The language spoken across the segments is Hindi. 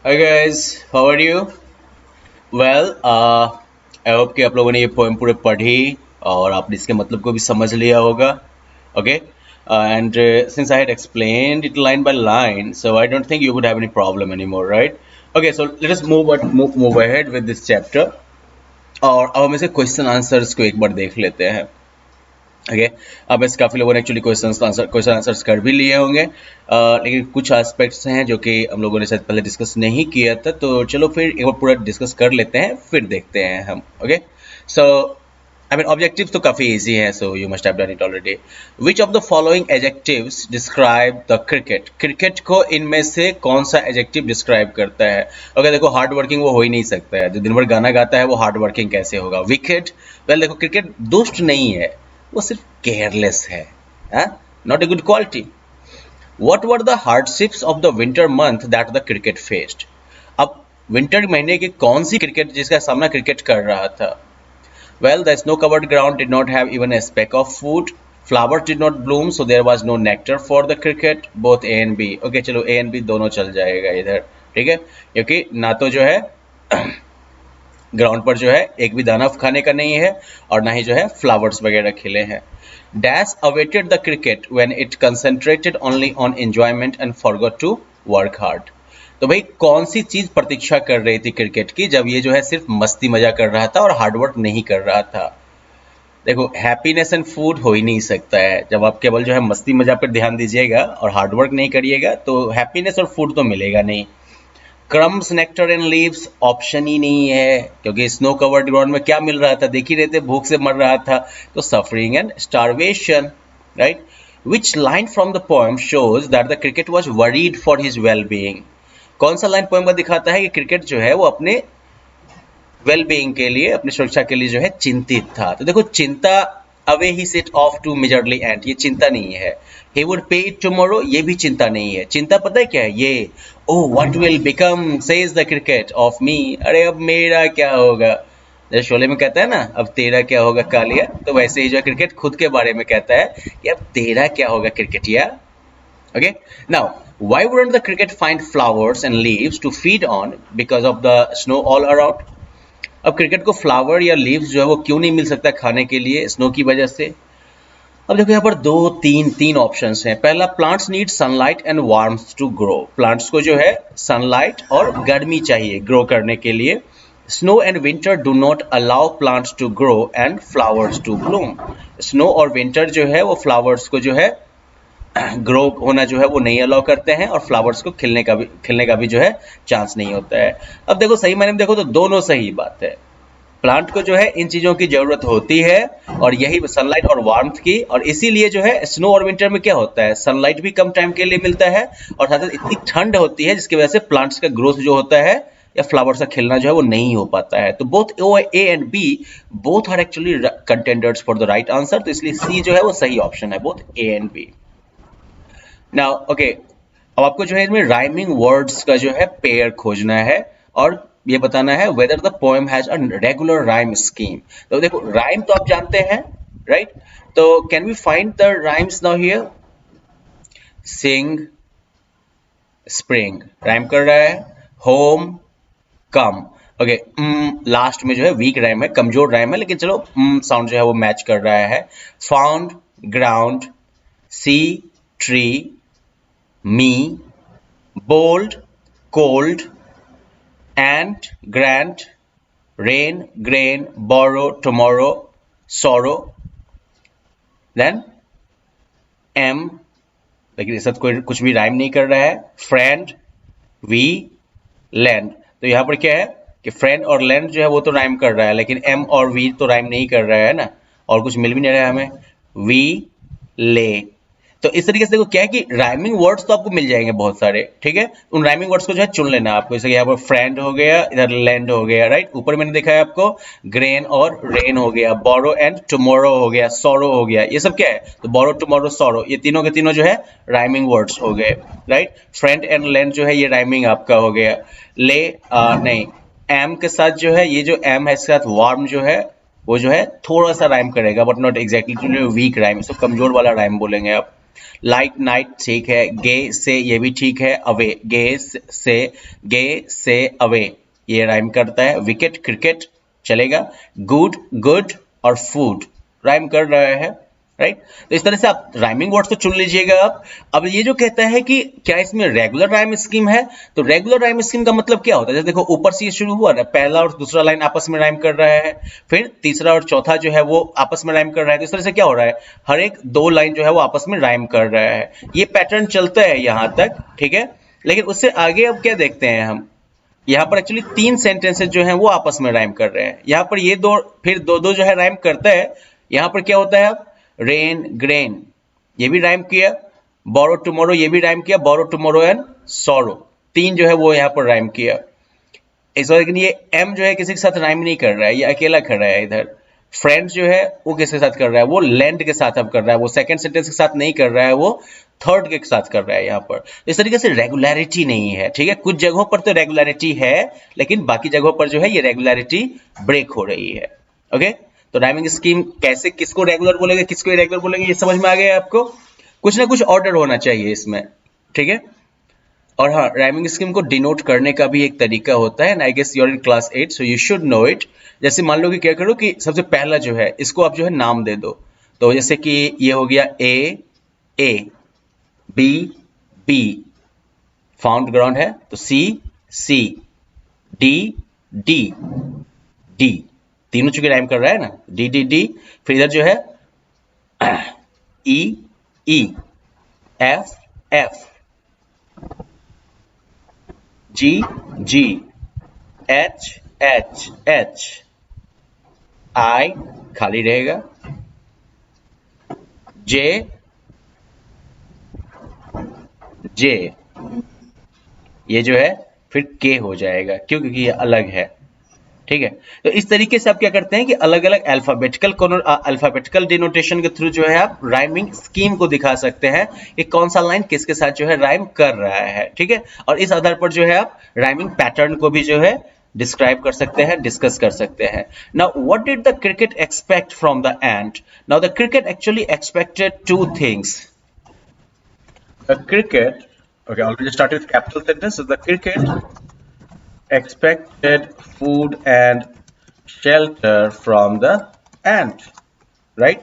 Hi guys, how are you? Well, I hope कि आप लोगों ने ये पोएम पूरे पढ़ी और आपने इसके मतलब को भी समझ लिया होगा. Okay, and since I had explained it line by line, so I don't think you would have any problem anymore, right? Okay, so let us move ahead with this chapter. और अब हम इसे क्वेश्चन आंसर्स को एक बार देख लेते हैं. ओके, अब ऐसे काफ़ी लोगों ने एक्चुअली क्वेश्चन आंसर्स कर भी लिए होंगे, लेकिन कुछ एस्पेक्ट्स हैं जो कि हम लोगों ने शायद पहले डिस्कस नहीं किया था, तो चलो फिर एक बार पूरा डिस्कस कर लेते हैं, फिर देखते हैं हम. Okay, so I mean objectives तो काफ़ी इजी हैं, so you must have done it already. Which of the following adjectives describe the cricket? Cricket को इनमें से कौन सा एडजेक्टिव डिस्क्राइब करता है? ओके, देखो हार्ड वर्किंग वो हो ही नहीं सकता है. जो दिन भर गाना गाता है वो हार्ड वर्किंग कैसे होगा? विकेट, वेल देखो क्रिकेट दुष्ट नहीं है, वो सिर्फ केयरलेस है, not a good quality. What were the hardships of the winter month that the cricket faced? अब विंटर महीने की कौन सी क्रिकेट जिसका सामना क्रिकेट कर रहा था? Well, the snow covered ground did not have even a speck of food. Flowers did not bloom, so there was no nectar for the cricket. Both A and B. Okay, चलो ए एंड बी दोनों चल जाएगा इधर, ठीक है, क्योंकि ना तो जो है ग्राउंड पर जो है एक भी दाना खाने का नहीं है और ना ही जो है फ्लावर्स वगैरह खिले हैं. Dash awaited the cricket when it concentrated only on enjoyment and forgot to work hard. तो भाई कौन सी चीज प्रतीक्षा कर रही थी क्रिकेट की जब ये जो है सिर्फ मस्ती मजा कर रहा था और हार्डवर्क नहीं कर रहा था? देखो हैप्पीनेस एंड फूड हो ही नहीं सकता है. जब आप केवल जो है मस्ती मजा पर ध्यान दीजिएगा और हार्डवर्क नहीं करिएगा तो हैप्पीनेस और फूड तो मिलेगा नहीं. Crumbs, nectar and leaves option ही नहीं है, क्योंकि स्नो कवर्ड ग्राउंड में क्या मिल रहा था देख ही रहे थे, भूख से मर रहा था, तो suffering and starvation, right. Which line from the poem shows that the cricket was worried for his well being? कौन सा लाइन पोएम में दिखाता है कि क्रिकेट जो है वो अपने वेल बीइंग के लिए, अपनी सुरक्षा के लिए जो है चिंतित था? तो देखो चिंता, away he set off to majorly and, ये चिंता नहीं है. he would pay it tomorrow, ये भी चिंता नहीं है. चिंता पता है क्या है? ये oh what will become says the cricket of me, अरे अब मेरा क्या होगा. जैसे शोले में कहता है ना, अब तेरा क्या होगा कालिया, तो वैसे ही जो क्रिकेट खुद के बारे में कहता है कि अब तेरा क्या होगा क्रिकेटिया. Okay, now why wouldn't the cricket find flowers and leaves to feed on because of the snow all around? अब क्रिकेट को फ्लावर या लीव्स जो है वो क्यों नहीं मिल सकता खाने के लिए स्नो की वजह से? अब देखो यहाँ पर दो तीन ऑप्शंस हैं. पहला, plants need sunlight and warmth to grow. Plants को जो है सनलाइट और गर्मी चाहिए ग्रो करने के लिए. Snow and winter do not allow plants to grow and flowers to bloom. Snow और विंटर जो है वो फ्लावर्स को जो है ग्रो होना जो है वो नहीं अलाउ करते हैं और फ्लावर्स को खिलने का भी जो है चांस नहीं होता है. अब देखो सही मायने में देखो तो दोनों सही बात है. प्लांट को जो है इन चीजों की जरूरत होती है और यही सनलाइट और वार्मथ की, और इसीलिए जो है स्नो और विंटर में क्या होता है, सनलाइट भी कम टाइम के लिए मिलता है और साथ साथ इतनी ठंड होती है जिसकी वजह से प्लांट्स का ग्रोथ जो होता है या फ्लावर्स का खिलना जो है वो नहीं हो पाता है. तो both A and B both are actually contenders for the right answer, तो इसलिए सी जो है वो सही ऑप्शन है, both A and B. Now okay, अब आपको जो है इसमें राइमिंग वर्ड्स का जो है पेयर खोजना है और ये बताना है whether the poem has a regular rhyme scheme. तो देखो राइम तो आप जानते हैं, राइट? तो can we find the rhymes now here? Sing, spring rhyme कर रहा है. होम, कम. ओके, लास्ट में जो है वीक राइम है, कमजोर राइम है, लेकिन चलो साउंड जो है वो मैच कर रहा है. Found, ground, see, tree, me, bold, cold, ant, grant, rain, grain, borrow, tomorrow, sorrow, then am, लेकिन इस साथ कोई कुछ भी राइम नहीं कर रहा है. friend, we, land. तो यहाँ पर क्या है कि friend और land जो है वो तो राइम कर रहा है, लेकिन m और we तो राइम नहीं कर रहा है ना, और कुछ मिल भी नहीं रहा है हमें. we, lay. तो इस तरीके से देखो क्या है कि राइमिंग वर्ड्स तो आपको मिल जाएंगे बहुत सारे, ठीक है. उन राइमिंग वर्ड्स को जो है चुन लेना आपको. जैसे यहाँ पर फ्रेंड हो गया, इधर लैंड हो गया, राइट. ऊपर मैंने देखा है आपको ग्रेन और रेन हो गया, बोरो एंड टुमारो हो गया, सॉरो हो गया. ये सब क्या है? तो बोरो, टुमारो, सॉरो, ये तीनों के तीनों जो है राइमिंग वर्ड्स हो गए, राइट. फ्रेंड एंड लैंड जो है ये राइमिंग आपका हो गया. ले नहीं, एम के साथ जो है, ये जो एम है इसके साथ वार्म जो है वो जो है थोड़ा सा राइम करेगा but not exactly weak rhyme, इसको कमजोर वाला राइम बोलेंगे आप. लाइट नाइट ठीक है, गे से ये भी ठीक है, अवे गे से अवे ये राइम करता है, विकेट क्रिकेट चलेगा, गुड गुड और फूड राइम कर रहा है, राइट। तो इस तरह से आप राइमिंग वर्ड्स तो चुन लीजिएगा आप। अब ये जो कहता है कि क्या इसमें रेगुलर राइम स्कीम है, तो रेगुलर राइम स्कीम का मतलब क्या होता है, जैसे देखो ऊपर से ये शुरू हुआ ना, पहला और दूसरा लाइन आपस में राइम कर रहा है, फिर तीसरा और चौथा जो है वो आपस में राइम कर रहा है, तो इस तरह से क्या हो रहा है, हर एक दो लाइन जो है वो आपस में राइम कर रहा है। ये पैटर्न चलता है यहां तक, ठीक है। लेकिन उससे आगे अब क्या देखते हैं हम, यहाँ पर एक्चुअली तीन सेंटेंसेस जो हैं वो आपस में राइम कर रहे हैं, यहाँ पर ये दो फिर दो दो जो है राइम करता है। यहाँ पर क्या होता है, अब रेन ग्रेन ये भी राइम किया, बोरो टुमारो ये भी राइम किया, बोरो टुमारो एंड सोरो तीन जो है वो यहाँ पर राइम किया। इस लेकिन ये एम जो है किसी के साथ राइम नहीं कर रहा है, ये अकेला कर रहा है इधर। फ्रेंड्स जो है वो किसके साथ कर रहा है, वो लैंड के साथ अब कर रहा है, वो सेकंड सेंटेंस के साथ नहीं कर रहा है, वो थर्ड के साथ कर रहा है यहाँ पर। इस तरीके से रेगुलरिटी नहीं है, ठीक है। कुछ जगहों पर तो रेगुलरिटी है, लेकिन बाकी जगहों पर जो है ये रेगुलरिटी ब्रेक हो रही है। ओके, तो राइमिंग स्कीम कैसे, किसको रेगुलर बोलेंगे किसको इरेगुलर बोलेंगे, ये समझ में आ गया आपको। कुछ ना कुछ ऑर्डर होना चाहिए इसमें, ठीक है। और हाँ, राइमिंग स्कीम को डिनोट करने का भी एक तरीका होता है, I guess you are in class 8 so you should know it. जैसे मान लो कि क्या करो कि सबसे पहला जो है इसको आप जो है नाम दे दो, तो जैसे कि ये हो गया A B B, found ground है तो सी डी डी डी, तीनों चूंकि राइम कर रहा है ना, डी डी डी। फिर इधर जो है E E F F G G H H H, I खाली रहेगा, जे जे, ये जो है फिर के हो जाएगा, क्यों, क्योंकि ये अलग है, ठीक है। तो इस तरीके से आप क्या करते हैं कि अलग अलग अल्फाबेटिकल डिनोटेशन के थ्रू जो है आप राइमिंग स्कीम को दिखा सकते हैं कि कौन सा लाइन किसके साथ जो है राइम कर रहा है, ठीक है। और इस आधार पर जो है आप राइमिंग पैटर्न को भी जो है डिस्क्राइब कर सकते हैं, डिस्कस कर सकते हैं। Now what did the cricket expect from the ant? Now the cricket actually expected two things. The cricket, okay, already start with capital sentence. So the cricket expected food and shelter from the ant, right?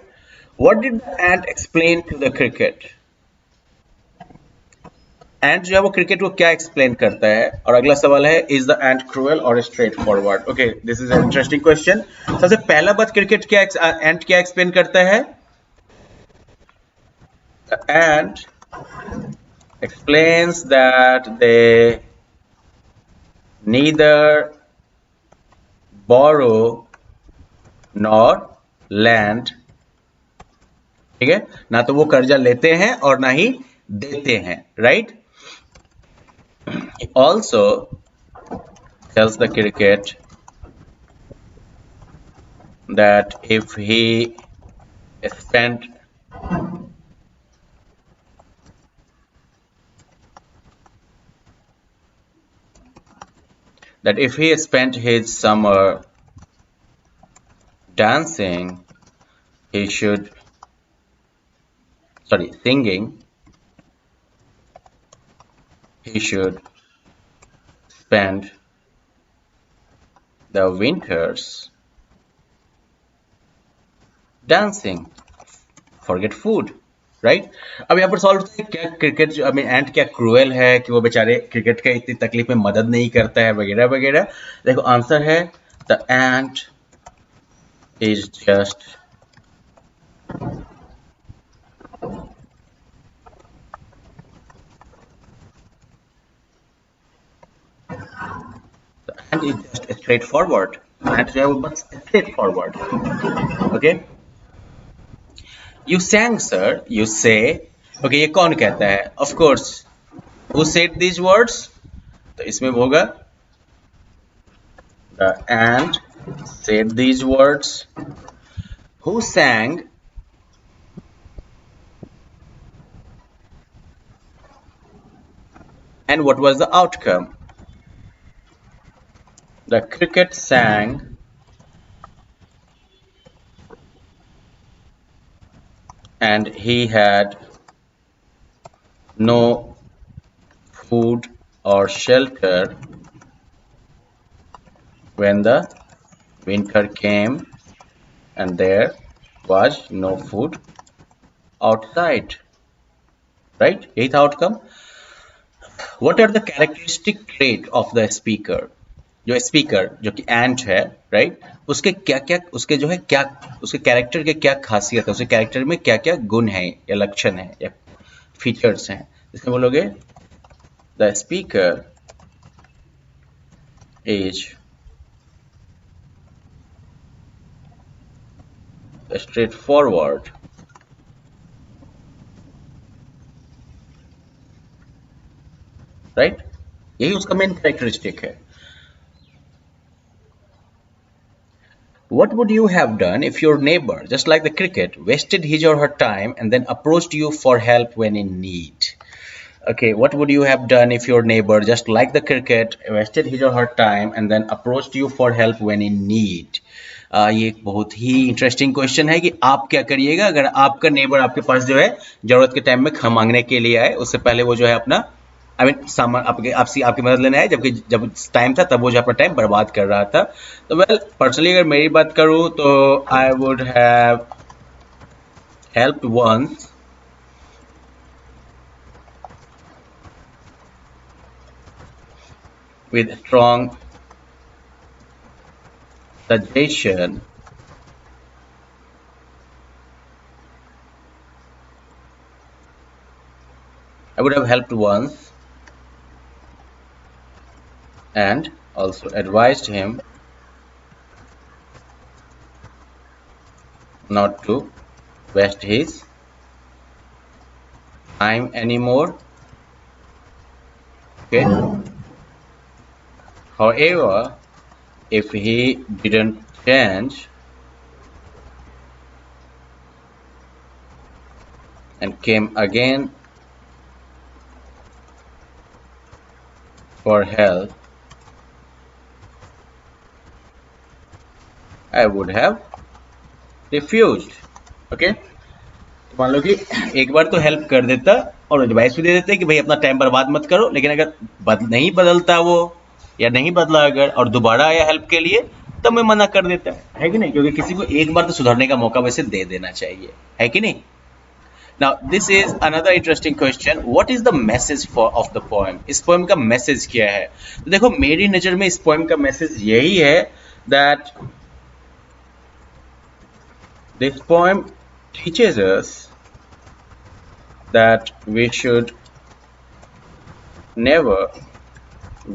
What did the ant explain to the cricket? एंट जो है वो क्रिकेट को क्या एक्सप्लेन करता है? और अगला सवाल है, इज द एंट क्रूएल और straight forward? Okay, this is an interesting question. सबसे पहला बात, क्रिकेट क्या एंट क्या एक्सप्लेन करता है? The ant explains that they neither borrow nor lend, ठीक है, ना तो वो कर्जा लेते हैं और ना ही देते हैं, right. Also tells the cricket that if he spent his summer dancing, singing, he should spend the winters dancing, forget food, right. अब यहाँ पर सॉल्व होता है, क्या क्रिकेट जो एंट क्या क्रूएल है कि वो बेचारे क्रिकेट का इतनी तकलीफ में मदद नहीं करता है वगैरह वगैरह। देखो आंसर है, the ant is just straightforward. Ant जो है वो बस straightforward, okay. You sang, sir. You say. Okay, ये कौन कहता है? Of course. Who said these words? तो इसमें होगा the ant said these words. Who sang? And what was the outcome? The cricket sang. And he had no food or shelter when the winter came, and there was no food outside. Right? यही था outcome. What are the characteristic trait of the speaker? जो स्पीकर जो कि एंट है, राइट, उसके क्या क्या, उसके जो है क्या, उसके कैरेक्टर के क्या खासियत है, उसके कैरेक्टर में क्या क्या गुण है या लक्षण है या फीचर्स हैं, इसमें बोलोगे the speaker is straight forward, right, यही उसका मेन कैरेक्टरिस्टिक है. What would you have done if your neighbor, just like the cricket, wasted his or her time and then approached you for help when in need? Okay, what would you have done if your neighbor, just like the cricket, wasted his or her time and then approached you for help when in need? ये एक बहुत ही इंटरेस्टिंग क्वेश्चन है कि आप क्या करिएगा अगर आपका नेबर आपके पास जो है जरूरत के टाइम में मांगने के लिए आए, उससे पहले वो जो है अपना सामान आपकी मदद लेने आए, जबकि जब टाइम था तब वो जो अपना टाइम बर्बाद कर रहा था. तो वेल पर्सनली अगर मेरी बात करूं तो I would have helped once with strong suggestion I would have helped once and also advised him not to waste his time anymore. Okay. However, if he didn't change and came again for help, I would have refused. Okay, मान लो कि एक बार तो हेल्प कर देता और एडवाइस भी दे देते कि भाई अपना टाइम बर्बाद मत करो, लेकिन अगर नहीं बदलता वो या नहीं बदला अगर और दोबारा आया हेल्प के लिए तो मैं मना कर देता है कि नहीं, क्योंकि किसी को एक बार तो सुधरने का मौका वैसे दे देना चाहिए, है कि नहीं. Now this is another interesting question. What is the message of the poem? इस पोएम का मैसेज क्या है? तो देखो मेरी नजर में इस पोएम का मैसेज यही है that this poem teaches us that we should never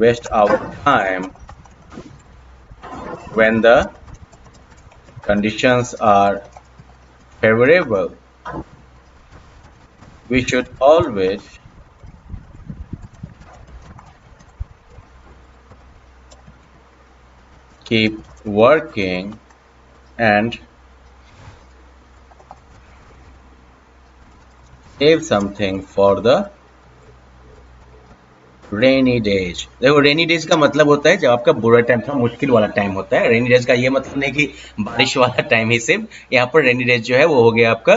waste our time when the conditions are favorable. We should always keep working and save something for the rainy days. देखो रेनी डेज का मतलब होता है जब आपका बुरा टाइम था, मुश्किल वाला टाइम होता है. रेनी डेज का ये मतलब नहीं कि बारिश वाला टाइम ही सिर्फ, यहाँ पर रेनी डेज जो है वो हो गया आपका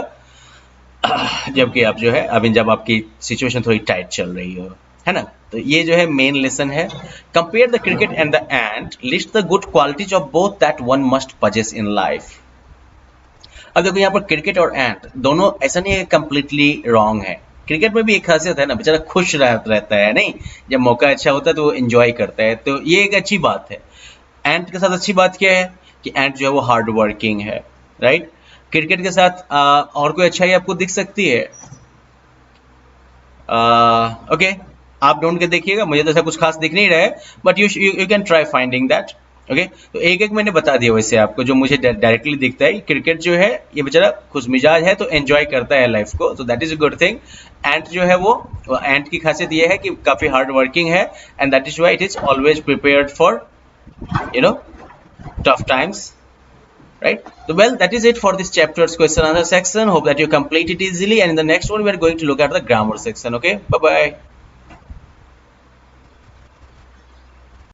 जबकि आप जो है अभी जब आपकी सिचुएशन थोड़ी टाइट चल रही हो, है ना. तो ये जो है मेन लेसन है. Compare the cricket and the ant, list the good qualities of both that one must possess in life. अब देखो यहाँ पर क्रिकेट और एंट दोनों ऐसा नहीं है कंप्लीटली रॉन्ग है. क्रिकेट में भी एक खासियत है ना, बेचारा खुश रहता है, नहीं जब मौका अच्छा होता है तो वो एंजॉय करता है, तो ये एक अच्छी बात है. एंट के साथ अच्छी बात क्या है कि एंट जो है वो हार्ड वर्किंग है, राइट. क्रिकेट के साथ और कोई अच्छाई आपको दिख सकती है? ओके, आप ढूंढ के देखिएगा, मुझे तो ऐसा कुछ खास दिख नहीं रहा है, but you can try finding that. Okay, तो एक एक मैंने बता दिया वैसे आपको जो मुझे डायरेक्टली दिखता है. क्रिकेट जो है ये बेचारा खुश मिजाज है तो एंजॉय करता है लाइफ को, तो that is a good thing. Ant जो है वो एंट की खासियत ये है कि काफी हार्ड वर्किंग है, and that is why it is always prepared for tough times, right. So well, that is it for this chapter's question answer section. Hope that you complete it easily, and in the next one we are going to look at the grammar section. Okay, bye bye.